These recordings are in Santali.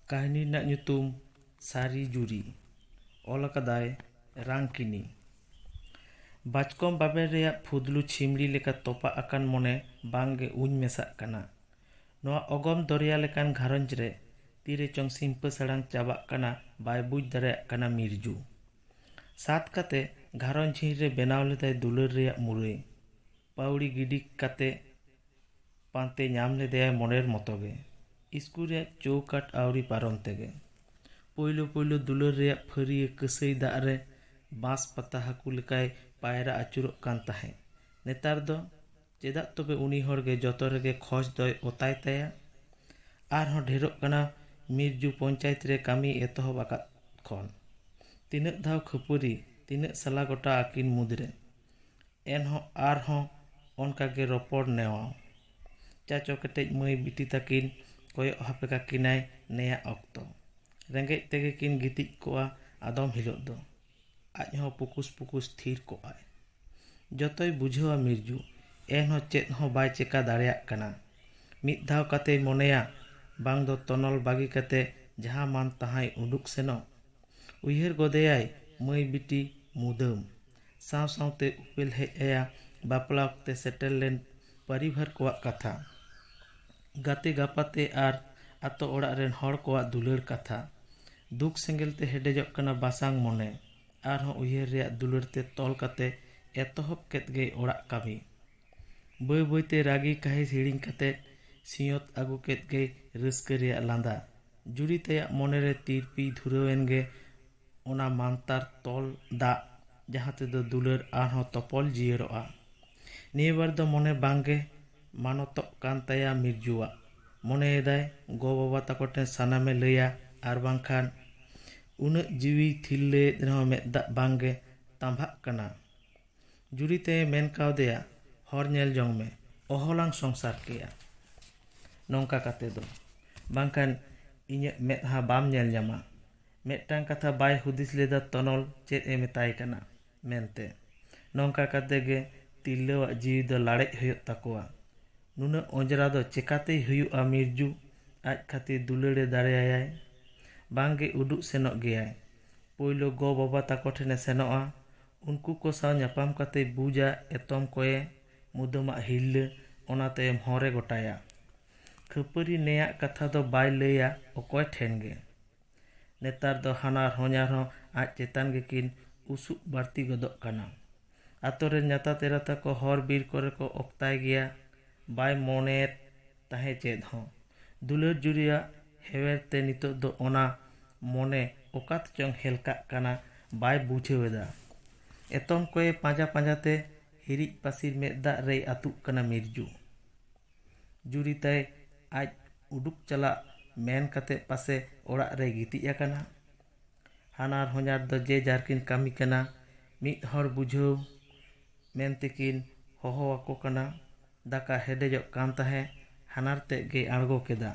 ᱠᱟᱹᱦᱱᱤ ᱨᱮᱱᱟᱜ ᱧᱩᱛᱩᱢ ᱥᱟᱹᱨᱤ ᱡᱩᱨᱤ, ᱚᱞ ᱟᱠᱟᱫᱟᱭ ᱨᱟᱝᱠᱤᱱᱤ। ᱵᱟᱪᱠᱚᱢ ᱵᱟᱵᱮᱨ ᱨᱮᱭᱟᱜ ᱯᱷᱩᱫᱞᱩ ᱪᱷᱤᱢᱲᱤ ᱞᱮᱠᱟ ᱛᱚᱯᱟᱜ ᱟᱠᱟᱱ ᱢᱚᱱᱮ ᱵᱟᱝᱜᱮ ᱩᱧ ᱢᱮᱥᱟᱜ ᱠᱟᱱᱟ। ᱱᱚᱣᱟ ᱚᱜᱚᱢ ᱫᱚᱨᱭᱟ ᱞᱮᱠᱟᱱ ᱜᱷᱟᱨᱚᱸᱡᱽ ᱨᱮ ᱛᱤᱨᱮ ᱪᱚᱝ ᱥᱤᱢᱯᱟᱹ ᱥᱟᱲᱟᱝ ᱪᱟᱵᱟᱜ ᱠᱟᱱᱟ ᱵᱟᱭ ᱵᱩᱡᱽ ᱫᱟᱲᱮᱭᱟᱜ ᱠᱟᱱᱟ ᱢᱤᱨᱡᱩ। ᱥᱟᱛ ᱠᱟᱛᱮ ᱜᱷᱟᱨᱚᱸᱡᱽ ᱦᱤᱸᱲ ᱨᱮ ᱵᱮᱱᱟᱣ ᱞᱮᱫᱟᱭ ᱫᱩᱞᱟᱹᱲ ᱨᱮᱭᱟᱜ ᱢᱩᱨᱟᱹᱭ। ᱯᱟᱹᱣᱲᱤ ᱜᱤᱰᱤ ᱠᱟᱛᱮ ᱯᱟᱱᱛᱮ ᱧᱟᱢ ᱞᱮᱫᱮᱭᱟᱭ ᱢᱚᱱᱮᱨ ᱢᱚᱛᱚᱜᱮ। ᱤᱥᱠᱩᱞ ᱨᱮᱭᱟᱜ ᱪᱳᱣᱠᱟᱴ ᱟᱹᱣᱨᱤ ᱯᱟᱨᱚᱢ ᱛᱮᱜᱮ। ᱯᱳᱭᱞᱳ ᱫᱩᱞᱟᱹᱲ ᱨᱮᱭᱟᱜ ᱯᱷᱟᱹᱨᱤᱭᱟᱹ ᱠᱟᱹᱥᱟᱹᱭ ᱫᱟᱜ ᱨᱮ ᱵᱟᱸᱥ ᱯᱟᱛᱟ ᱦᱟᱹᱠᱩ ᱞᱮᱠᱟᱭ ᱯᱟᱭᱨᱟ ᱟᱹᱪᱩᱨᱚᱜ ᱠᱟᱱ ᱛᱟᱦᱮᱸ। ᱱᱮᱛᱟᱨ ᱫᱚ ᱪᱮᱫᱟᱜ ᱛᱚᱵᱮ ᱩᱱᱤ ᱦᱚᱲᱜᱮ ᱡᱚᱛᱚ ᱨᱮᱜᱮ ᱠᱷᱚᱡ ᱫᱚᱭ ᱚᱛᱟᱭ ᱛᱟᱭᱟ? ᱟᱨᱦᱚᱸ ᱰᱷᱮᱨᱚᱜ ᱠᱟᱱᱟ ᱢᱤᱨᱡᱩ ᱯᱚᱧᱪᱟᱭᱮᱛ ᱨᱮ ᱠᱟᱹᱢᱤ ᱮᱛᱚᱦᱚᱵ ᱟᱠᱟᱫ ᱠᱷᱚᱱ। ᱛᱤᱱᱟᱹᱜ ᱫᱷᱟᱣ ᱠᱷᱟᱹᱯᱟᱹᱨᱤ, ᱛᱤᱱᱟᱹᱜ ᱥᱟᱞᱟ ᱜᱚᱴᱟ ᱟᱹᱠᱤᱱ ᱢᱩᱫᱽᱨᱮ। ᱮᱱᱦᱚᱸ ᱟᱨᱦᱚᱸ ᱚᱱᱠᱟᱜᱮ ᱨᱚᱯᱚᱲ ᱱᱮᱣᱟᱣ। ᱪᱟᱪᱚ ᱠᱮᱴᱮᱡ ᱢᱟᱹᱭ ᱵᱤᱴᱤ ᱛᱟᱹᱠᱤᱱ ᱠᱚᱭᱚᱜ ᱦᱟᱯᱮ ᱠᱟᱠᱤᱱᱟᱭ ᱱᱮᱭᱟ ᱚᱠᱛᱚ। ᱨᱮᱸᱜᱮᱡ ᱛᱮᱜᱮ ᱠᱤᱱ ᱜᱤᱛᱤᱡ ᱠᱚᱜᱼᱟ ᱟᱫᱚᱢ ᱦᱤᱞᱳᱜ ᱫᱚ। ᱟᱡᱦᱚᱸ ᱯᱩᱠᱩᱥ ᱛᱷᱤᱨ ᱠᱚᱜᱼᱟᱭ। ᱡᱚᱛᱚᱭ ᱵᱩᱡᱷᱟᱹᱣᱟ ᱢᱤᱨᱡᱩ, ᱮᱱᱦᱚᱸ ᱪᱮᱫ ᱦᱚᱸ ᱵᱟᱭ ᱪᱮᱠᱟ ᱫᱟᱲᱮᱭᱟᱜ ᱠᱟᱱᱟ। ᱢᱤᱫ ᱫᱷᱟᱣ ᱠᱟᱛᱮᱭ ᱢᱚᱱᱮᱭᱟ ᱵᱟᱝ ᱫᱚ ᱛᱚᱱᱚᱞ ᱵᱟᱹᱜᱤ ᱠᱟᱛᱮ ᱡᱟᱦᱟᱸ ᱢᱟᱱ ᱛᱟᱦᱟᱸᱭ ᱩᱰᱩᱠ ᱥᱮᱱᱚᱜ। ᱩᱭᱦᱟᱹᱨ ᱜᱚᱫᱮᱭᱟᱭ ᱢᱟᱹᱭ ᱵᱤᱴᱤ ᱢᱩᱫᱟᱹᱢ। ᱥᱟᱶᱛᱮ ᱩᱯᱮᱞ ᱦᱮᱡ ᱟᱭᱟ ᱵᱟᱯᱞᱟ ᱚᱠᱛᱮ ᱥᱮᱴᱮᱨ ᱞᱮᱱ ᱯᱚᱨᱤᱵᱟᱨ ᱠᱚᱣᱟᱜ ᱠᱟᱛᱷᱟ। ᱜᱟᱛᱮ ᱜᱟᱯᱟᱛᱮ ᱟᱨ ᱟᱛᱳ ᱚᱲᱟᱜ ᱨᱮᱱ ᱦᱚᱲ ᱠᱚᱣᱟᱜ ᱫᱩᱞᱟᱹᱲ ᱠᱟᱛᱷᱟ। ᱫᱩᱠ ᱥᱮᱸᱜᱮᱞ ᱛᱮ ᱦᱮᱰᱮᱡᱚᱜ ᱠᱟᱱᱟ ᱵᱟᱥᱟᱝ ᱢᱚᱱᱮ। ᱟᱨᱦᱚᱸ ᱩᱭᱦᱟᱹᱨ ᱨᱮᱭᱟᱜ ᱫᱩᱞᱟᱹᱲ ᱛᱮ ᱛᱚᱞ ᱠᱟᱛᱮ ᱮᱛᱚᱦᱚᱵ ᱠᱮᱫ ᱜᱮᱭ ᱚᱲᱟᱜ ᱠᱟᱹᱢᱤ। ᱵᱟᱹᱭᱛᱮ ᱨᱟᱹᱜᱤ ᱠᱟᱹᱦᱤᱥ ᱦᱤᱲᱤᱧ ᱠᱟᱛᱮ ᱥᱤᱧᱚᱛ ᱟᱹᱜᱩ ᱠᱮᱫ ᱜᱮᱭ ᱨᱟᱹᱥᱠᱟᱹ ᱨᱮᱭᱟᱜ ᱞᱟᱸᱫᱟ। ᱡᱩᱨᱤ ᱛᱟᱭᱟᱜ ᱢᱚᱱᱮᱨᱮ ᱛᱤᱨᱯᱤᱭ ᱫᱷᱩᱨᱟᱹᱣᱮᱱ ᱜᱮ ᱚᱱᱟ ᱢᱟᱱᱛᱟᱨ ᱛᱚᱞ ᱫᱟᱜ ᱡᱟᱦᱟᱸ ᱛᱮᱫᱚ ᱫᱩᱞᱟᱹᱲ ᱟᱨᱦᱚᱸ ᱛᱚᱯᱚᱞ ᱡᱤᱭᱟᱹᱲᱚᱜᱼᱟ। ᱱᱤᱭᱟᱹ ᱵᱟᱨ ᱫᱚ ᱢᱚᱱᱮ ᱵᱟᱝᱜᱮ ᱢᱟᱱᱚᱛᱚᱜ ᱠᱟᱱ ᱛᱟᱭᱟ ᱢᱤᱨᱡᱩᱣᱟᱜ। ᱢᱚᱱᱮᱭᱮᱫᱟᱭ ᱜᱚ ᱵᱟᱵᱟ ᱛᱟᱠᱚ ᱴᱷᱮᱱ ᱥᱟᱱᱟᱢᱮ ᱞᱟᱹᱭᱟ ᱟᱨ ᱵᱟᱝᱠᱷᱟᱱ ᱩᱱᱟᱹᱜ ᱡᱤᱣᱤ ᱛᱷᱤᱨᱞᱟᱹᱭᱮᱫ ᱨᱮᱦᱚᱸ ᱢᱮᱫ ᱫᱟᱜ ᱵᱟᱝᱜᱮ ᱛᱟᱸᱵᱷᱟᱜ ᱠᱟᱱᱟ। ᱡᱩᱨᱤ ᱛᱮᱭ ᱢᱮᱱ ᱠᱟᱣᱫᱮᱭᱟ ᱦᱚᱨ ᱧᱮᱞ ᱡᱚᱝ ᱢᱮ, ᱚᱦᱚᱞᱟᱝ ᱥᱚᱝᱥᱟᱨ ᱠᱮᱭᱟ ᱱᱚᱝᱠᱟ ᱠᱟᱛᱮ ᱫᱚ, ᱵᱟᱝᱠᱷᱟᱱ ᱤᱧᱟᱹᱜ ᱢᱮᱫᱦᱟ ᱵᱟᱢ ᱧᱮᱞ ᱧᱟᱢᱟ। ᱢᱤᱫᱴᱟᱝ ᱠᱟᱛᱷᱟ ᱵᱟᱭ ᱦᱩᱫᱤᱥ ᱞᱮᱫᱟ ᱛᱚᱱᱚᱞ ᱪᱮᱫ ᱮ ᱢᱮᱛᱟᱭ ᱠᱟᱱᱟ ᱢᱮᱱᱛᱮ। ᱱᱚᱝᱠᱟ ᱠᱟᱛᱮ ᱜᱮ ᱛᱤᱨᱞᱟᱹᱣᱟᱜ ᱡᱤᱣᱤ ᱫᱚ ᱞᱟᱲᱮᱡ ᱦᱩᱭᱩᱜ ᱛᱟᱠᱚᱣᱟ। ᱱᱩᱱᱟᱹᱜ ᱚᱸᱡᱽᱨᱟ ᱫᱚ ᱪᱮᱠᱟᱛᱮᱭ ᱦᱩᱭᱩᱜᱼᱟ ᱢᱤᱨᱡᱩ ᱟᱡ ᱠᱷᱟᱹᱛᱤᱨ ᱫᱩᱞᱟᱹᱲᱮ ᱫᱟᱲᱮᱭᱟᱭ? ᱵᱟᱝᱜᱮ ᱩᱰᱩᱠ ᱥᱮᱱᱚᱜ ᱜᱮᱭᱟᱭ। ᱯᱳᱭᱞᱳ ᱜᱚ ᱵᱟᱵᱟ ᱛᱟᱠᱚ ᱴᱷᱮᱱᱮ ᱥᱮᱱᱚᱜᱼᱟ। ᱩᱱᱠᱩ ᱠᱚ ᱥᱟᱶ ᱧᱟᱯᱟᱢ ᱠᱟᱛᱮᱭ ᱵᱩᱡᱟ ᱮᱛᱚᱢ ᱠᱚᱭᱮ ᱢᱩᱫᱟᱹᱢᱟᱜ ᱦᱤᱨᱞᱟᱹ, ᱚᱱᱟ ᱛᱟᱭᱚᱢ ᱦᱚᱨᱮ ᱜᱚᱴᱟᱭᱟ। ᱠᱷᱟᱹᱯᱟᱹᱨᱤ ᱱᱮᱭᱟᱜ ᱠᱟᱛᱷᱟ ᱫᱚ ᱵᱟᱭ ᱞᱟᱹᱭᱟ ᱚᱠᱚᱭ ᱴᱷᱮᱱ ᱜᱮ। ᱱᱮᱛᱟর ᱫᱚ ᱦᱟᱱᱟᱨ ᱦᱚᱧᱦᱟᱨ ᱦᱚᱸ ᱟᱡ ᱪᱮᱛᱟᱱ ᱜᱮᱠᱤᱱ ᱩᱥᱩᱵ ᱵᱟᱹᱲᱛᱤ ᱜᱚᱫᱚᱜ ᱠᱟᱱᱟ। ᱟᱛᱳ ᱨᱮᱱ ᱧᱟᱛᱟ ᱛᱮᱨᱟ ᱛᱟᱠᱚ ᱦᱚᱨ ᱵᱤᱨ ᱠᱚᱨᱮ ᱠᱚ ᱚᱠᱛᱟᱭ ᱜᱮᱭᱟ। ᱵᱟᱭ ᱢᱚᱱᱮᱭᱮᱫ ᱛᱟᱦᱮᱸ ᱪᱮᱫ ᱦᱚᱸ। ᱫᱩᱞᱟᱹᱲ ᱡᱩᱨᱤᱭᱟᱜ ᱦᱮᱣᱮᱨ ᱛᱮ ᱱᱤᱛᱚᱜ ᱫᱚ ᱚᱱᱟ ᱢᱚᱱᱮ ᱚᱠᱟᱛᱮ ᱪᱚᱝ ᱦᱮᱞᱠᱟᱜ ᱠᱟᱱᱟ ᱵᱟᱭ ᱵᱩᱡᱷᱟᱹᱣ ᱮᱫᱟ। ᱮᱛᱚᱢ ᱠᱚᱭᱮ ᱯᱟᱸᱡᱟᱛᱮ ᱦᱤᱨᱤᱡ ᱯᱟᱹᱥᱤᱨ ᱢᱮᱫ ᱫᱟᱜ ᱨᱮᱭ ᱟᱹᱛᱩᱜ ᱠᱟᱱᱟ ᱢᱤᱨᱡᱩ। ᱡᱩᱨᱤ ᱛᱟᱭ ᱟᱡ ᱩᱰᱩᱠ ᱪᱟᱞᱟᱜ ᱢᱮᱱ ᱠᱟᱛᱮ ᱯᱟᱥᱮ ᱚᱲᱟᱜ ᱨᱮᱭ ᱜᱤᱛᱤᱡ ᱟᱠᱟᱱᱟ। ᱦᱟᱱᱟᱨ ᱦᱚᱧᱦᱟᱨ ᱫᱚ ᱡᱮ ᱡᱟᱨ ᱠᱤᱱ ᱠᱟᱹᱢᱤ ᱠᱟᱱᱟ। ᱢᱤᱫ ᱦᱚᱲ ᱵᱩᱡᱷᱟᱹᱣ ᱢᱮᱱᱛᱮᱠᱤᱱ ᱦᱚᱦᱚᱣᱟᱠᱚ ᱠᱟᱱᱟ। ᱫᱟᱠᱟ ᱦᱮᱰᱮᱡᱚᱜ ᱠᱟᱱ ᱛᱟᱦᱮᱸ ᱦᱟᱱᱟᱨ ᱛᱮᱫ ᱜᱮᱭ ᱟᱬᱜᱚ ᱠᱮᱫᱟ।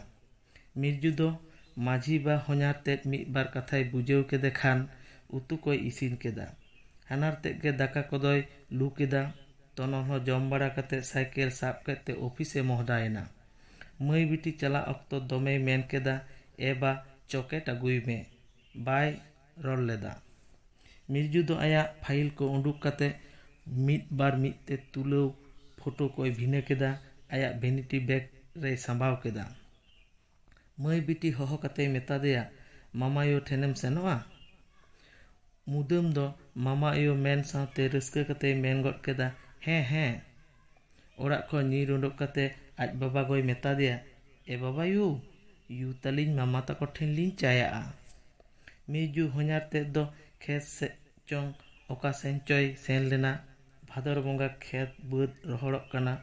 ᱢᱤᱨᱡᱩ ᱫᱚ ᱢᱟᱹᱡᱷᱤ ᱵᱟ ᱦᱚᱧᱦᱟᱨ ᱛᱮᱫ ᱢᱤᱫ ᱵᱟᱨ ᱠᱟᱛᱷᱟᱭ ᱵᱩᱡᱷᱟᱹᱣ ᱠᱮᱫᱮ ᱠᱷᱟᱱ ᱩᱛᱩ ᱠᱚᱭ ᱤᱥᱤᱱ ᱠᱮᱫᱟ। ᱦᱟᱱᱟᱨ ᱛᱮᱫ ᱜᱮ ᱫᱟᱠᱟ ᱠᱚᱫᱚᱭ ᱞᱩ ᱠᱮᱫᱟ। ᱛᱚᱱᱚᱞ ᱦᱚᱸ ᱡᱚᱢ ᱵᱟᱲᱟ ᱠᱟᱛᱮ ᱥᱟᱭᱠᱮᱞ ᱥᱟᱵ ᱠᱟᱛᱮ ᱚᱯᱷᱤᱥᱮ ᱢᱚᱦᱰᱟᱭᱮᱱᱟ। ᱢᱟᱹᱭ ᱵᱤᱴᱤ ᱪᱟᱞᱟᱜ ᱚᱠᱛᱚ ᱫᱚᱢᱮᱭ ᱢᱮᱱ ᱠᱮᱫᱟ ᱮ ᱵᱟ ᱪᱚᱠᱮᱴ ᱟᱹᱜᱩᱭ ᱢᱮ। ᱵᱟᱭ ᱨᱚᱲ ᱞᱮᱫᱟ। ᱢᱤᱨᱡᱩ ᱫᱚ ᱟᱭᱟᱜ ᱯᱷᱟᱭᱤᱞ ᱠᱚ ᱩᱰᱩᱠ ᱠᱟᱛᱮ ᱢᱤᱫ ᱵᱟᱨ ᱢᱤᱫ ᱛᱮ ᱛᱩᱞᱟᱹᱣ ᱯᱷᱳᱴᱳ ᱠᱚᱭ ᱵᱷᱤᱱᱟᱹ ᱠᱮᱫᱟ। ᱟᱭᱟᱜ ᱵᱷᱮᱱᱤᱴᱤ ᱵᱮᱜᱽ ᱨᱮᱭ ᱥᱟᱢᱵᱟᱣ ᱠᱮᱫᱟ। ᱢᱟᱹᱭ ᱵᱤᱴᱤ ᱦᱚᱦᱚ ᱠᱟᱛᱮᱭ ᱢᱮᱛᱟᱫᱮᱭᱟ ᱢᱟᱢᱟᱭᱳ ᱴᱷᱮᱱᱮᱢ ᱥᱮᱱᱚᱜᱼᱟ? ᱢᱩᱫᱟᱹᱢ ᱫᱚ ᱢᱟᱢᱟᱭᱳ ᱢᱮᱱ ᱥᱟᱶᱛᱮ ᱨᱟᱹᱥᱠᱟᱹ ᱠᱟᱛᱮᱭ ᱢᱮᱱ ᱜᱚᱫ ᱠᱮᱫᱟ ᱦᱮᱸ। ᱚᱲᱟᱜ ᱠᱷᱚᱱ ᱧᱤᱨ ᱩᱰᱩᱠ ᱠᱟᱛᱮ ᱟᱡ ᱵᱟᱵᱟ ᱜᱚᱭ ᱢᱮᱛᱟᱫᱮᱭᱟ ᱮ ᱵᱟᱵᱟᱭᱩ, ᱭᱩ ᱛᱟᱹᱞᱤᱧ ᱢᱟᱢᱟ ᱛᱟᱠᱚ ᱴᱷᱮᱱ ᱞᱤᱧ ᱪᱟᱭᱟᱜᱼᱟ। ᱢᱤᱨᱡᱩ ᱦᱚᱧᱦᱟᱨ ᱛᱮᱫ ᱫᱚ ᱠᱷᱮᱛ ᱥᱮᱫ ᱪᱚᱝ ᱚᱠᱟ ᱥᱮᱱ ᱪᱚᱭ ᱥᱮᱱ ᱞᱮᱱᱟ। ᱵᱷᱟᱫᱚᱨ ᱵᱚᱸᱜᱟ ᱠᱷᱮᱛ ᱵᱟᱹᱫᱽ ᱨᱚᱦᱚᱲᱚᱜ ᱠᱟᱱᱟ,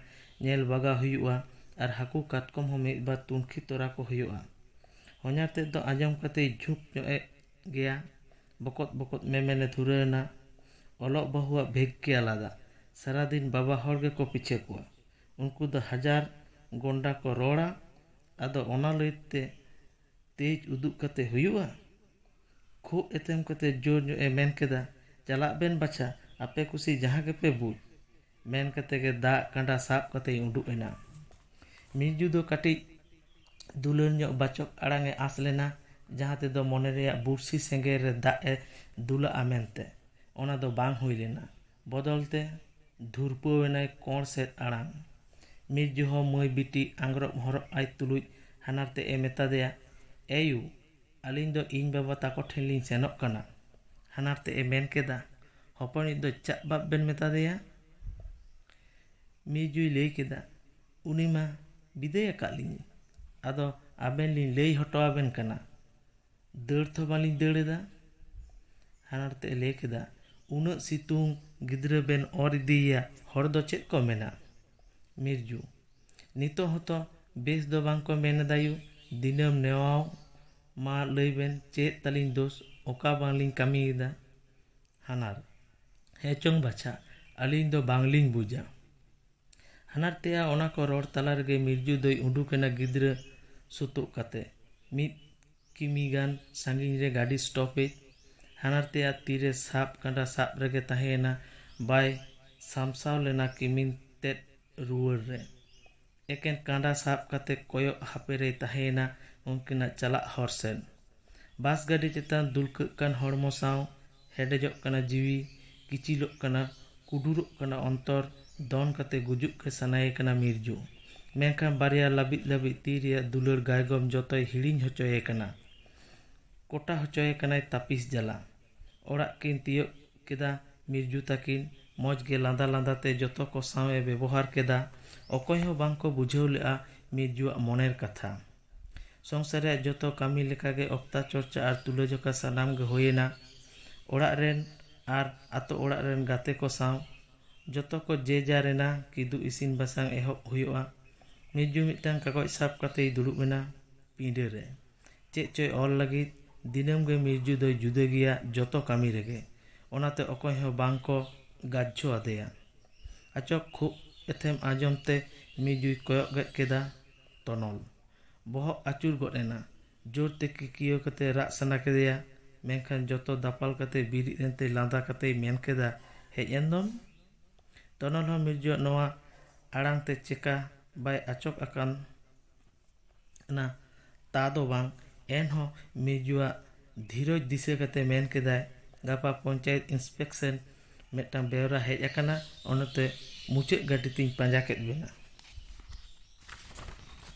ᱧᱮᱞ ᱵᱟᱜᱟᱣ ᱦᱩᱭᱩᱜᱼᱟ ᱟᱨ ᱦᱟᱹᱠᱩ ᱠᱟᱴᱠᱚᱢ ᱦᱚᱸ ᱢᱤᱫ ᱵᱟᱨ ᱛᱩᱱᱠᱷᱤ ᱛᱚᱨᱟ ᱠᱚ ᱦᱩᱭᱩᱜᱼᱟ। ᱦᱚᱧᱦᱟᱨ ᱛᱮᱫ ᱫᱚ ᱟᱸᱡᱚᱢ ᱠᱟᱛᱮᱭ ᱡᱷᱩᱸᱠ ᱧᱚᱜ ᱮ ᱜᱮᱭᱟ। ᱵᱚᱠᱚᱛ ᱢᱮᱢᱮᱱᱮ ᱫᱷᱩᱨᱟᱹᱣᱮᱱᱟ। ᱚᱞᱚᱜ ᱵᱟᱹᱦᱩᱣᱟᱜ ᱵᱷᱮᱜᱽ ᱜᱮ ᱟᱞᱟᱫᱟ। ᱥᱟᱨᱟᱫᱤᱱ ᱵᱟᱵᱟ ᱦᱚᱲ ᱜᱮᱠᱚ ᱯᱤᱪᱷᱟᱹ ᱠᱚᱣᱟ। ᱩᱱᱠᱩ ᱫᱚ ᱦᱟᱡᱟᱨ ᱜᱚᱸᱰᱟ ᱠᱚ ᱨᱚᱲᱟ, ᱟᱫᱚ ᱚᱱᱟ ᱞᱟᱹᱭᱛᱮ ᱛᱮᱡ ᱩᱫᱩᱜ ᱠᱟᱛᱮ ᱦᱩᱭᱩᱜᱼᱟ? ᱠᱷᱩᱜ ᱮᱛᱮᱢ ᱠᱟᱛᱮ ᱡᱳᱨ ᱧᱚᱜ ᱮ ᱢᱮᱱ ᱠᱮᱫᱟ ᱪᱟᱞᱟᱜ ᱵᱮᱱ ᱵᱟᱪᱷᱟ, ᱟᱯᱮ ᱠᱩᱥᱤ ᱡᱟᱦᱟᱸ ᱜᱮᱯᱮ ᱵᱩᱡᱽ। ᱢᱮᱱ ᱠᱟᱛᱮ ᱜᱮ ᱫᱟᱜ ᱠᱟᱸᱰᱟ ᱥᱟᱵ ᱠᱟᱛᱮᱭ ᱩᱰᱩᱠ ᱮᱱᱟ। ᱢᱤᱨᱡᱩ ᱫᱚ ᱠᱟᱹᱴᱤᱡ ᱫᱩᱞᱟᱹᱲ ᱧᱚᱜ ᱵᱟᱪᱚᱠ ᱟᱲᱟᱝ ᱮ ᱟᱸᱥ ᱞᱮᱱᱟ, ᱡᱟᱦᱟᱸ ᱛᱮᱫᱚ ᱢᱚᱱᱮ ᱨᱮᱭᱟᱜ ᱵᱩᱨᱥᱤ ᱥᱮᱸᱜᱮᱞ ᱨᱮ ᱫᱟᱜ ᱮ ᱫᱩᱞᱟᱜᱼᱟ ᱢᱮᱱᱛᱮ ᱚᱱᱟ ᱫᱚ ᱵᱟᱝ ᱦᱩᱭ ᱞᱮᱱᱟ᱾ ᱵᱚᱫᱚᱞ ᱛᱮ ᱫᱷᱩᱨᱯᱟᱹᱣ ᱮᱱᱟᱭ ᱠᱚᱬ ᱥᱮᱫ ᱟᱲᱟᱝ᱾ ᱢᱤᱨᱡᱩ ᱦᱚᱸ ᱢᱟᱹᱭ ᱵᱤᱴᱤ ᱟᱝᱜᱽᱨᱚᱵ ᱦᱚᱨᱚᱜ ᱟᱭ ᱛᱩᱞᱩᱡ ᱦᱟᱱᱦᱟᱨ ᱛᱮ ᱢᱮᱛᱟᱫᱮᱭᱟ, ᱮᱭᱩ, ᱟᱹᱞᱤᱧ ᱫᱚ ᱤᱧ ᱵᱟᱵᱟ ᱛᱟᱠᱚ ᱴᱷᱮᱱ ᱞᱤᱧ ᱥᱮᱱᱚᱜ ᱠᱟᱱᱟ᱾ ᱦᱟᱱᱦᱟᱨ ᱛᱮ ᱢᱮᱱ ᱠᱮᱫᱟ, ᱦᱚᱯᱚᱱᱤᱡ ᱫᱚ ᱪᱟᱜ ᱵᱟᱯ ᱵᱮᱱ ᱢᱮᱛᱟᱫᱮᱭᱟ? ᱢᱤᱨᱡᱩᱭ ᱞᱟᱹᱭ ᱠᱮᱫᱟ, ᱩᱱᱤ ᱢᱟ ᱵᱤᱫᱟᱹᱭ ᱟᱠᱟᱫ ᱞᱤᱧ, ᱟᱫᱚ ᱟᱵᱮᱱ ᱞᱤᱧ ᱞᱟᱹᱭ ᱦᱚᱴᱚ ᱟᱵᱮᱱ ᱠᱟᱱᱟ, ᱫᱟᱹᱲ ᱛᱚ ᱵᱟᱞᱤᱧ ᱫᱟᱹᱲ ᱮᱫᱟ᱾ ᱦᱟᱱᱦᱟᱨ ᱛᱮ ᱞᱟᱹᱭ ᱠᱮᱫᱟ, ᱩᱱᱟᱹᱜ ᱥᱤᱛᱩᱝ ᱜᱤᱫᱽᱨᱟᱹ ᱵᱮᱱ ᱚᱨ ᱤᱫᱤᱭᱮᱭᱟ, ᱦᱚᱲ ᱫᱚ ᱪᱮᱫ ᱠᱚ ᱢᱮᱱᱟ? ᱢᱤᱨᱡᱩ, ᱱᱤᱛᱚᱜ ᱦᱚᱸᱛᱚ ᱵᱮᱥ ᱫᱚ ᱵᱟᱝ ᱠᱚ ᱢᱮᱱ ᱮᱫᱟᱭᱩ, ᱫᱤᱱᱟᱹᱢ ᱱᱮᱣᱟᱣ, ᱢᱟ ᱞᱟᱹᱭ ᱵᱮᱱ ᱪᱮᱫ ᱛᱟᱞᱤᱧ ᱫᱳᱥ, ᱚᱠᱟ ᱵᱟᱝᱞᱤᱧ ᱠᱟᱹᱢᱤᱭᱮᱫᱟ? ᱦᱟᱱᱦᱟᱨ, ᱦᱮᱸ ᱪᱚᱝ ᱵᱟᱪᱷᱟ, ᱟᱹᱞᱤᱧ ᱫᱚ ᱵᱟᱝᱞᱤᱧ ᱵᱩᱡᱟ᱾ ᱦᱟᱱᱦᱟᱨ ᱛᱮᱭᱟᱜ ᱚᱱᱟ ᱠᱚ ᱨᱚᱲ ᱛᱟᱞᱟ ᱨᱮᱜᱮ ᱢᱤᱨᱡᱩ ᱫᱚᱭ ᱩᱰᱩᱠ ᱮᱱᱟ ᱜᱤᱫᱽᱨᱟᱹ ᱥᱩᱛᱩᱜ ᱠᱟᱛᱮ 1 ᱠᱤᱢᱤ ᱜᱟᱱ ᱥᱟᱺᱜᱤᱧ ᱨᱮ ᱜᱟᱹᱰᱤ ᱥᱴᱚᱯᱮᱡ᱾ ᱦᱟᱱᱦᱟᱨ ᱛᱮᱭᱟᱜ ᱛᱤᱨᱮ ᱥᱟᱵ ᱠᱟᱸᱰᱟ ᱥᱟᱵ ᱨᱮᱜᱮ ᱛᱟᱦᱮᱸᱭᱮᱱᱟ, ᱵᱟᱭ ᱥᱟᱢᱥᱟᱣ ᱞᱮᱱᱟ ᱠᱤᱢᱤᱱ ᱛᱮᱫ ᱨᱩᱣᱟᱹᱲ ᱨᱮ᱾ ᱮᱠᱮᱱ ᱠᱟᱸᱰᱟ ᱥᱟᱵ ᱠᱟᱛᱮ ᱠᱚᱭᱚᱜ ᱦᱟᱯᱮᱨᱮᱭ ᱛᱟᱦᱮᱸᱭᱮᱱᱟ ᱩᱱᱠᱤᱱᱟᱜ ᱪᱟᱞᱟᱜ ᱦᱚᱨ ᱥᱮᱫ᱾ ᱵᱟᱥ ᱜᱟᱹᱰᱤ ᱪᱮᱛᱟᱱ ᱫᱩᱞᱠᱟᱹᱜ ᱠᱟᱱ ᱦᱚᱲᱢᱚ ᱥᱟᱶ ᱦᱮᱰᱮᱡᱚᱜ ᱠᱟᱱᱟ ᱡᱤᱣᱤ, ᱠᱤᱪᱤᱞᱚᱜ ᱠᱟᱱᱟ, ᱠᱩᱰᱩᱨᱚᱜ ᱠᱟᱱᱟ ᱚᱱᱛᱚᱨ, ᱫᱚᱱ ᱠᱟᱛᱮ ᱜᱩᱡᱩᱜ ᱜᱮ ᱥᱟᱱᱟᱭᱮ ᱠᱟᱱᱟ ᱢᱤᱨᱡᱩ᱾ ᱢᱮᱱᱠᱷᱟᱱ ᱵᱟᱨᱭᱟ ᱞᱟᱹᱵᱤᱫ ᱞᱟᱹᱵᱤᱫ ᱛᱤ ᱨᱮᱭᱟᱜ ᱫᱩᱞᱟᱹᱲ ᱜᱟᱭᱜᱚᱢ ᱡᱚᱛᱚᱭ ᱦᱤᱲᱤᱧ ᱦᱚᱪᱚᱭᱮ ᱠᱟᱱᱟ᱾ ᱠᱚᱴᱟ ᱦᱚᱪᱚᱭᱮ ᱠᱟᱱᱟᱭ ᱛᱟᱹᱯᱤᱥ ᱡᱟᱞᱟ᱾ ᱚᱲᱟᱜ ᱠᱤᱱ ᱛᱤᱭᱳᱜ ᱠᱮᱫᱟ ᱢᱤᱨᱡᱩ ᱛᱟᱹᱠᱤᱱ, ᱢᱚᱡᱽ ᱜᱮ ᱞᱟᱸᱫᱟ ᱞᱟᱸᱫᱟᱛᱮ ᱡᱚᱛᱚ ᱠᱚ ᱥᱟᱶ ᱮ ᱵᱮᱵᱚᱦᱟᱨ ᱠᱮᱫᱟ᱾ ᱚᱠᱚᱭ ᱦᱚᱸ ᱵᱟᱝ ᱠᱚ ᱵᱩᱡᱷᱟᱹᱣ ᱞᱮᱜᱼᱟ ᱢᱤᱨᱡᱩᱣᱟᱜ ᱢᱚᱱᱮᱨ ᱠᱟᱛᱷᱟ᱾ ᱥᱚᱝᱥᱟᱨ ᱨᱮᱭᱟᱜ ᱡᱚᱛᱚ ᱠᱟᱹᱢᱤ ᱞᱮᱠᱟᱜᱮ ᱚᱠᱛᱟ ᱪᱚᱨᱪᱟ ᱟᱨ ᱛᱩᱞᱟᱹᱡᱚᱠᱷᱟ ᱥᱟᱱᱟᱢ ᱜᱮ ᱦᱩᱭᱮᱱᱟ᱾ ᱚᱲᱟᱜ ᱨᱮᱱ ᱟᱨ ᱟᱛᱳ ᱚᱲᱟᱜ ᱨᱮᱱ ᱜᱟᱛᱮ ko ᱥᱟᱶ ᱡᱚᱛᱚ ko ᱡᱮᱡᱟᱨ ᱮᱱᱟ᱾ ᱠᱤᱫᱩᱵ ᱤᱥᱤᱱ ᱵᱟᱥᱟᱝ ᱮᱦᱚᱵ ᱦᱩᱭᱩᱜᱼᱟ᱾ ᱢᱤᱨᱡᱩ ᱢᱤᱫᱴᱟᱝ ᱠᱟᱜᱚᱡ ᱥᱟᱵ ᱠᱟᱛᱮᱭ ᱫᱩᱲᱩᱵ ᱮᱱᱟ ᱯᱤᱸᱰᱟᱹ ᱨᱮ, ᱪᱮᱫ ᱪᱚᱭ ᱚᱞ ᱞᱟᱹᱜᱤᱫ᱾ ᱫᱤᱱᱟᱹᱢ ᱜᱮ ᱢᱤᱨᱡᱩ ᱫᱚᱭ ᱡᱩᱫᱟᱹ ᱜᱮᱭᱟ ᱡᱚᱛᱚ ᱠᱟᱹᱢᱤ ᱨᱮᱜᱮ, ᱚᱱᱟᱛᱮ ᱚᱠᱚᱭ ᱦᱚᱸ ᱵᱟᱝ ᱠᱚ ᱜᱟᱡᱽᱡᱷᱚ ᱟᱫᱮᱭᱟ᱾ ᱟᱪᱚᱠ ᱠᱷᱩᱵ ᱮᱛᱷᱮᱢ ᱟᱸᱡᱚᱢ ᱛᱮ ᱢᱤᱨᱡᱩᱭ ᱠᱚᱭᱚᱜ ᱜᱮᱫ ᱠᱮᱫᱟ ᱛᱚᱱᱚᱞ᱾ ᱵᱚᱦᱚᱜ ᱟᱹᱪᱩᱨ ᱜᱚᱫ ᱮᱱᱟ᱾ ᱡᱳᱨ ᱛᱮ ᱠᱤᱠᱤᱭᱟᱹᱣ ᱠᱟᱛᱮ ᱨᱟᱜ ᱥᱟᱱᱟ ᱠᱮᱫᱮᱭᱟ, ᱢᱮᱱᱠᱷᱟᱱ ᱡᱚᱛᱚ ᱫᱟᱯᱟᱞ ᱠᱟᱛᱮ ᱵᱤᱨᱤᱫ ᱮᱱᱛᱮ ᱞᱟᱸᱫᱟ ᱠᱟᱛᱮᱭ ᱢᱮᱱ ᱠᱮᱫᱟ, ᱦᱮᱡ ᱮᱱ ᱫᱚᱢ᱾ ᱛᱚᱱᱚᱞ ᱦᱚᱸ ᱢᱤᱨᱡᱩᱣᱟᱜ ᱱᱚᱣᱟ ᱟᱲᱟᱝ ᱛᱮ ᱪᱮᱠᱟ ᱵᱟᱭ ᱟᱪᱚᱠ ᱟᱠᱟᱱᱟ ᱛᱟ ᱫᱚ ᱵᱟᱝ, ᱮᱱᱦᱚᱸ ᱢᱤᱨᱡᱩᱣᱟᱜ ᱫᱷᱤᱨᱚᱡ ᱫᱤᱥᱟᱹ ᱠᱟᱛᱮ ᱢᱮᱱ ᱠᱮᱫᱟᱭ, ᱜᱟᱯᱟ ᱯᱚᱧᱪᱟᱭᱮᱛ ᱤᱱᱥᱯᱮᱠᱥᱮᱱ ᱢᱤᱫᱴᱟᱝ ᱵᱮᱣᱨᱟ ᱦᱮᱡ ᱟᱠᱟᱱᱟ, ᱚᱱᱟᱛᱮ ᱢᱩᱪᱟᱹᱫ ᱜᱟᱹᱰᱤ ᱛᱤᱧ ᱯᱟᱸᱡᱟ ᱠᱮᱫ ᱵᱮᱱᱟ᱾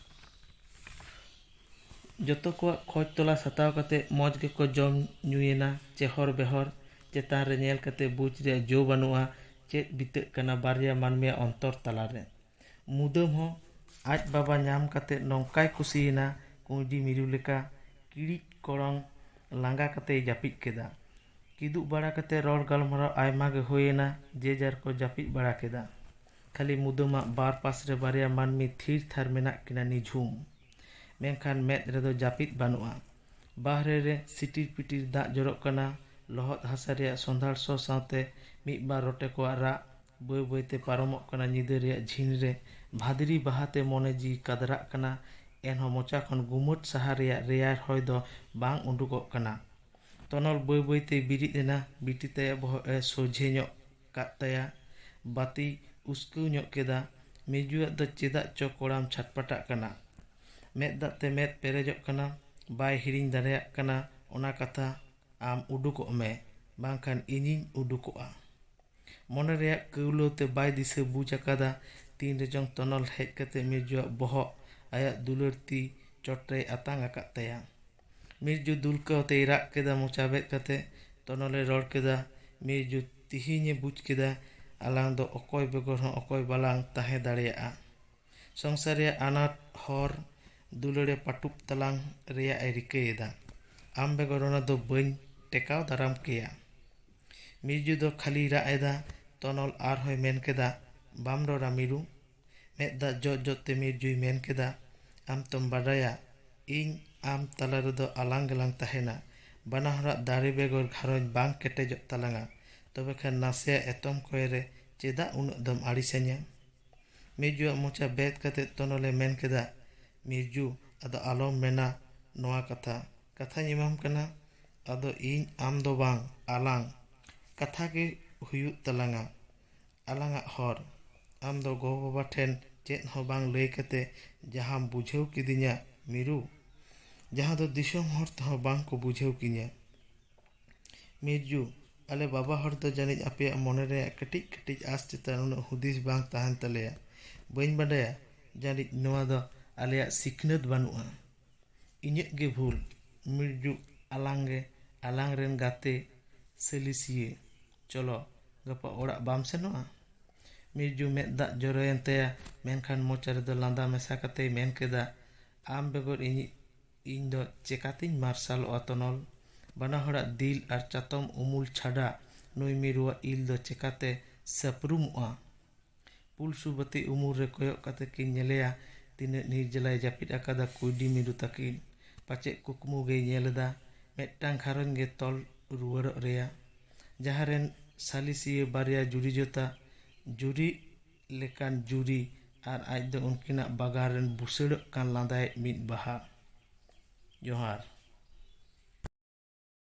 ᱡᱚᱛᱚ ᱠᱚᱣᱟᱜ ᱠᱷᱚᱡ ᱛᱚᱞᱟᱥ ᱦᱟᱛᱟᱣ ᱠᱟᱛᱮ ᱢᱚᱡᱽ ᱜᱮᱠᱚ ᱡᱚᱢ ᱧᱩᱭᱮᱱᱟ᱾ ᱪᱮᱦᱚᱨ ᱵᱮᱦᱚᱨ ᱪᱮᱛᱟᱱ ᱨᱮ ᱧᱮᱞ ᱠᱟᱛᱮ ᱵᱩᱡᱽ ᱨᱮᱭᱟᱜ ᱡᱚ ᱵᱟᱹᱱᱩᱜᱼᱟ ᱪᱮᱫ ᱵᱤᱛᱟᱹᱜ ᱠᱟᱱᱟ ᱵᱟᱨᱭᱟ ᱢᱟᱹᱱᱢᱤᱭᱟᱜ ᱚᱱᱛᱚᱨ ᱛᱟᱞᱟᱨᱮ᱾ ᱢᱩᱫᱟᱹᱢ ᱦᱚᱸ ᱟᱡ ᱵᱟᱵᱟ ᱧᱟᱢ ᱠᱟᱛᱮ ᱱᱚᱝᱠᱟᱭ ᱠᱩᱥᱤᱭᱮᱱᱟ, ᱠᱩᱸᱭᱰᱤ ᱢᱤᱨᱩ ᱞᱮᱠᱟ ᱠᱤᱲᱤᱡ ᱠᱚᱲᱚᱝ ᱞᱟᱸᱜᱟ ᱠᱟᱛᱮᱭ ᱡᱟᱹᱯᱤᱫ ᱠᱮᱫᱟ᱾ ᱠᱤᱫᱩᱵ ᱵᱟᱲᱟ ᱠᱟᱛᱮ ᱨᱚᱲ ᱜᱟᱞᱢᱟᱨᱟᱣ ᱟᱭᱢᱟ ᱜᱮ ᱦᱩᱭᱮᱱᱟ᱾ ᱡᱮᱡᱟᱨ ᱠᱚ ᱡᱟᱹᱯᱤᱫ ᱵᱟᱲᱟ ᱠᱮᱫᱟ᱾ ᱠᱷᱟᱹᱞᱤ ᱢᱩᱫᱟᱹᱢᱟᱜ ᱵᱟᱨ ᱯᱟᱥᱨᱮ ᱵᱟᱨᱭᱟ ᱢᱟᱹᱱᱢᱤ ᱛᱷᱤᱨ ᱛᱷᱟᱨ ᱢᱮᱱᱟᱜ ᱠᱤᱱᱟ ᱱᱤᱡᱷᱩᱢ, ᱢᱮᱱᱠᱷᱟन ᱢᱮᱫ ᱨᱮᱫᱚ ᱡᱟᱹᱯᱤᱫ ᱵᱟᱹᱱᱩᱜᱼᱟ᱾ ᱵᱟᱦᱨᱮ ᱨᱮ ᱥᱤᱴᱤᱨ ᱯᱤᱴᱤᱨ ᱫᱟᱜ ᱡᱚᱨᱚᱜ ᱠᱟᱱᱟ᱾ ᱞᱚᱦᱚᱫ ᱦᱟᱥᱟ ᱨᱮᱭᱟᱜ ᱥᱚᱸᱫᱷᱟᱲ ᱥᱚ ᱥᱟᱶᱛᱮ ᱢᱤᱫᱵᱟᱨ ᱨᱚᱴᱮ ᱠᱚᱣᱟᱜ ᱨᱟᱜ ᱵᱟᱹᱭ ᱵᱟᱹᱭᱛᱮ ᱯᱟᱨᱚᱢᱚᱜ ᱠᱟᱱᱟ ᱧᱤᱫᱟᱹ ᱨᱮᱭᱟᱜ ᱡᱷᱤᱱ ᱨᱮ᱾ ᱵᱷᱟᱫᱨᱤ ᱵᱟᱦᱟᱛᱮ ᱢᱚᱱᱮ ᱡᱤᱣᱤ ᱠᱟᱫᱨᱟᱜ ᱠᱟᱱᱟ, ᱮᱱᱦᱚᱸ ᱢᱚᱪᱟ ᱠᱷᱚᱱ ᱜᱩᱢᱟᱹᱴ ᱥᱟᱦᱟ ᱨᱮᱭᱟᱜ ᱨᱮᱭᱟᱲ ᱦᱚᱭ ᱫᱚ ᱵᱟᱝ ᱩᱰᱩᱠᱚᱜ ᱠᱟᱱᱟ᱾ ᱛᱚᱱᱚᱞ ᱵᱟᱹᱭ ᱵᱟᱹᱭᱛᱮ ᱵᱤᱨᱤᱫ ᱮᱱᱟ᱾ ᱵᱤᱴᱤ ᱛᱟᱭᱟᱜ ᱵᱚᱦᱚᱜ ᱮ ᱥᱚᱡᱷᱮ ᱧᱚᱜ ᱠᱟᱫ ᱛᱟᱭᱟ, ᱵᱟᱹᱛᱤᱭ ᱩᱥᱠᱟᱹᱣ ᱧᱚᱜ ᱠᱮᱫᱟ᱾ ᱢᱤᱨᱡᱩᱣᱟᱜ ᱫᱚ ᱪᱮᱫᱟᱜ ᱪᱚ ᱠᱚᱲᱟᱢ ᱪᱷᱟᱴᱯᱟᱴᱟᱜ ᱠᱟᱱᱟ, ᱢᱮᱫ ᱫᱟᱜ ᱛᱮ ᱢᱮᱫ ᱯᱮᱨᱮᱡᱚᱜ ᱠᱟᱱᱟ᱾ ᱵᱟᱭ ᱦᱤᱲᱤᱧ ᱫᱟᱲᱮᱭᱟᱜ ᱠᱟᱱᱟ ᱚᱱᱟ ᱠᱟᱛᱷᱟ, ᱟᱢ ᱩᱰᱩᱠᱚᱜ ᱢᱮ ᱵᱟᱝᱠᱷᱟᱱ ᱤᱧᱤᱧ ᱩᱰᱩᱠᱚᱜᱼᱟ᱾ ᱢᱚᱱᱮ ᱨᱮᱭᱟᱜ ᱠᱟᱹᱣᱞᱟᱹᱣ ᱛᱮ ᱵᱟᱭ ᱫᱤᱥᱟᱹ ᱵᱩᱡᱽ ᱟᱠᱟᱫᱟ ᱛᱤᱱ ᱨᱮᱪᱚᱝ ᱛᱚᱱᱚᱞ ᱦᱮᱡ ᱠᱟᱛᱮ ᱢᱤᱨᱡᱩᱣᱟᱜ ᱵᱚᱦᱚᱜ ᱟᱭᱟᱜ ᱫᱩᱞᱟᱹᱲ ᱛᱤ ᱪᱚᱴᱨᱮᱭ ᱟᱛᱟᱝ ᱟᱠᱟᱫ ᱛᱟᱭᱟ᱾ ᱢᱤᱨᱡᱩ ᱫᱩᱞᱠᱟᱹᱣ ᱛᱮᱭ ᱨᱟᱜ ᱠᱮᱫᱟ ᱢᱚᱪᱟ ᱵᱮᱫ ᱠᱟᱛᱮ᱾ ᱛᱚᱱᱚᱞᱮ ᱨᱚᱲ ᱠᱮᱫᱟ, ᱢᱤᱨᱡᱩ ᱛᱤᱦᱤᱧᱮ ᱵᱩᱡᱽ ᱠᱮᱫᱟ ᱟᱞᱟᱝ ᱫᱚ ᱚᱠᱚᱭ ᱵᱮᱜᱚᱨ ᱦᱚᱸ ọᱠᱚᱭ ᱵᱟᱞᱟᱝ ᱛᱟᱦᱮᱸ ᱫᱟᱲᱮᱭᱟᱜᱼᱟ᱾ ᱥᱚᱝᱥᱟᱨ ᱨᱮᱭᱟᱜ ᱟᱱᱟᱴ ᱦᱚᱨ ᱫᱩᱞᱟᱹᱲᱮ ᱯᱟᱹᱴᱩᱵ ᱛᱟᱞᱟᱝ ᱨᱮᱭᱟᱜ ᱮ ᱨᱤᱠᱟᱹᱭᱮᱫᱟ᱾ ᱟᱢ ᱵᱮᱜᱚᱨ ᱚᱱᱟ ᱫᱚ ᱵᱟᱹᱧ ᱴᱮᱠᱟᱣ ᱫᱟᱨᱟᱢ ᱠᱮᱭᱟ᱾ ᱢᱤᱨᱡᱩ ᱫᱚ ᱠᱷᱟᱹᱞᱤᱭ ᱨᱟᱜ ᱮᱫᱟ᱾ ᱛᱚᱱᱚᱞ ᱟᱨᱦᱚᱸᱭ ᱢᱮᱱ ᱠᱮᱫᱟ, ᱵᱟᱢ ᱨᱚᱲᱟ ᱢᱤᱨᱩ? ᱢᱮᱫ ᱫᱟᱜ ᱡᱚᱜ ᱡᱚᱜ ᱛᱮ ᱢᱤᱨᱡᱩᱭ ᱢᱮᱱ ᱠᱮᱫᱟ, ᱟᱢ ᱛᱚᱢ ᱵᱟᱰᱟᱭᱟ ᱤᱧ ᱟᱢ ᱛᱟᱞᱟ ᱨᱮᱫᱚ ᱟᱞᱟᱝ ᱜᱮᱞᱟᱝ ᱛᱟᱦᱮᱱᱟ᱾ ᱵᱟᱱᱟ ᱦᱚᱲᱟᱜ ᱫᱟᱲᱮ ᱵᱮᱜᱚᱨ ᱜᱷᱟᱨᱚᱸᱡᱽ ᱵᱟᱝ ᱠᱮᱴᱮᱡᱚᱜ ᱛᱟᱞᱟᱝᱟ᱾ ᱛᱚᱵᱮ ᱠᱷᱟᱱ ᱱᱟᱥᱮᱭᱟᱜ ᱮᱛᱚᱢ ᱠᱚᱭ ᱨᱮ ᱪᱮᱫᱟᱜ ᱩᱱᱟᱹᱜ ᱫᱚᱢ ᱟᱹᱲᱤᱥᱟᱹᱧᱟ? ᱢᱤᱨᱡᱩᱣᱟᱜ ᱢᱚᱪᱟ ᱵᱮᱫ ᱠᱟᱛᱮ ᱛᱚᱱᱚᱞᱮ ᱢᱮᱱ ᱠᱮᱫᱟ, ᱢᱤᱨᱡᱩ ᱟᱫᱚ ᱟᱞᱚᱢ ᱢᱮᱱᱟ ᱱᱚᱣᱟ ᱠᱟᱛᱷᱟ, ᱠᱟᱛᱷᱟᱧ ᱮᱢᱟᱢ ᱠᱟᱱᱟ᱾ ᱟᱫᱚ ᱤᱧ ᱟᱢ ᱫᱚ ᱵᱟᱝ, ᱟᱞᱟᱝ ᱠᱟᱛᱷᱟ ᱜᱮ ᱦᱩᱭᱩᱜ ᱛᱟᱞᱟᱝᱟ, ᱟᱞᱟᱝᱟᱜ ᱦᱚᱨ᱾ ᱟᱢ ᱫᱚ ᱜᱚ-ᱵᱟᱵᱟ ᱴᱷᱮᱱ ᱪᱮᱫ ᱦᱚᱸ ᱵᱟᱝ ᱞᱟᱹᱭ ᱠᱟᱛᱮ ᱡᱟᱦᱟᱸᱢ ᱵᱩᱡᱷᱟᱹᱣ ᱠᱤᱫᱤᱧᱟ ᱢᱤᱨᱩ, ᱡᱟᱦᱟᱸ ᱫᱚ ᱫᱤᱥᱚᱢ ᱦᱚᱲ ᱛᱮᱦᱚᱸ ᱵᱟᱝ ᱠᱚ ᱵᱩᱡᱷᱟᱹᱣ ᱠᱤᱧᱟᱹ᱾ ᱢᱤᱨᱡᱩ, ᱟᱞᱮ ᱵᱟᱵᱟ ᱦᱚᱲ ᱫᱚ ᱡᱟᱹᱱᱤᱡ ᱟᱯᱮᱭᱟᱜ ᱢᱚᱱᱮ ᱨᱮᱭᱟᱜ ᱠᱟᱹᱴᱤᱡ ᱠᱟᱹᱴᱤᱡ ᱟᱸᱥ ᱪᱮᱛᱟᱱ ᱩᱱᱟᱹᱜ ᱦᱩᱫᱤᱥ ᱵᱟᱝ ᱛᱟᱦᱮᱱ ᱛᱟᱞᱮᱭᱟ᱾ ᱵᱟᱹᱧ ᱵᱟᱰᱟᱭᱟ, ᱡᱟᱹᱱᱤᱡ ᱱᱚᱣᱟ ᱫᱚ ᱟᱞᱮᱭᱟᱜ ᱥᱤᱠᱷᱱᱟᱹᱛ ᱵᱟᱹᱱᱩᱜᱼᱟ᱾ ᱤᱧᱟᱹᱜ ᱜᱮ ᱵᱷᱩᱞ᱾ ᱢᱤᱨᱡᱩ, ᱟᱞᱟᱝ ᱨᱮᱱ ᱜᱟᱛᱮ ᱥᱟᱞᱤᱥᱤᱭᱟᱹ, ᱪᱚᱞᱚ ᱜᱟᱯᱟ ᱚᱲᱟᱜ ᱵᱟᱢ ᱥᱮᱱᱚᱜᱼᱟ? ᱢᱤᱨᱡᱩ ᱢᱮᱫ ᱫᱟᱜ ᱡᱚᱨᱚᱭᱮᱱ ᱛᱟᱭᱟ, ᱢᱮᱱᱠᱷᱟᱱ ᱢᱚᱪᱟ ᱨᱮᱫᱚ ᱞᱟᱸᱫᱟ ᱢᱮᱥᱟ ᱠᱟᱛᱮᱭ ᱢᱮᱱ ᱠᱮᱫᱟ, ᱟᱢ ᱵᱮᱜᱚᱨ ᱤᱧ ᱫᱚ ᱪᱮᱠᱟᱛᱤᱧ ᱢᱟᱨᱥᱟᱞᱚᱜᱼᱟ ᱛᱚᱱᱚᱞ? ᱵᱟᱱᱟ ᱦᱚᱲᱟᱜ ᱫᱤᱞ ᱟᱨ ᱪᱟᱛᱚᱢ ᱩᱢᱩᱞ ᱪᱷᱟᱰᱟ ᱱᱩᱭ ᱢᱤᱨᱩᱣᱟᱜ ᱤᱞ ᱫᱚ ᱪᱮᱠᱟᱛᱮ ᱥᱟᱹᱯᱨᱩᱢᱚᱜᱼᱟ? ᱯᱩᱞᱥᱩ ᱵᱟᱹᱛᱤ ᱩᱢᱩᱞ ᱨᱮ ᱠᱚᱭᱚᱜ ᱠᱟᱛᱮ ᱠᱤᱱ ᱧᱮᱞᱮᱭᱟ ᱛᱤᱱᱟᱹᱜ ᱱᱤᱨᱡᱟᱞᱟᱭ ᱡᱟᱹᱯᱤᱫ ᱟᱠᱟᱫᱟ ᱠᱩᱭᱰᱤ ᱢᱤᱨᱩ ᱛᱟᱹᱠᱤᱱ᱾ ᱯᱟᱪᱮᱫ ᱠᱩᱠᱢᱩ ᱜᱮᱭ ᱧᱮᱞᱮᱫᱟ ᱢᱤᱫᱴᱟᱝ ᱜᱷᱟᱨᱚᱸᱡᱽ ᱜᱮ ᱛᱚᱞ ᱨᱩᱣᱟᱹᱲᱚᱜ ᱨᱮᱭᱟᱜ, ᱡᱟᱦᱟᱸ ᱨᱮᱱ ᱥᱟᱞᱤᱥᱤᱭᱟᱹ ᱵᱟᱨᱭᱟ ᱡᱩᱨᱤ ᱡᱚᱛᱟ, ᱡᱩᱨᱤ ᱞᱮᱠᱟᱱ ᱡᱩᱨᱤ ᱟᱨ ᱟᱡ ᱫᱚ ᱩᱱᱠᱤᱱᱟᱜ ᱵᱟᱜᱟᱱ ᱨᱮᱱ ᱵᱩᱥᱟᱹᱲᱚᱜ ᱠᱟᱱ ᱞᱟᱸᱫᱟᱭᱤᱡ ᱢᱤᱫ ᱵᱟᱦᱟ᱾ ᱡᱚᱦᱟᱨ।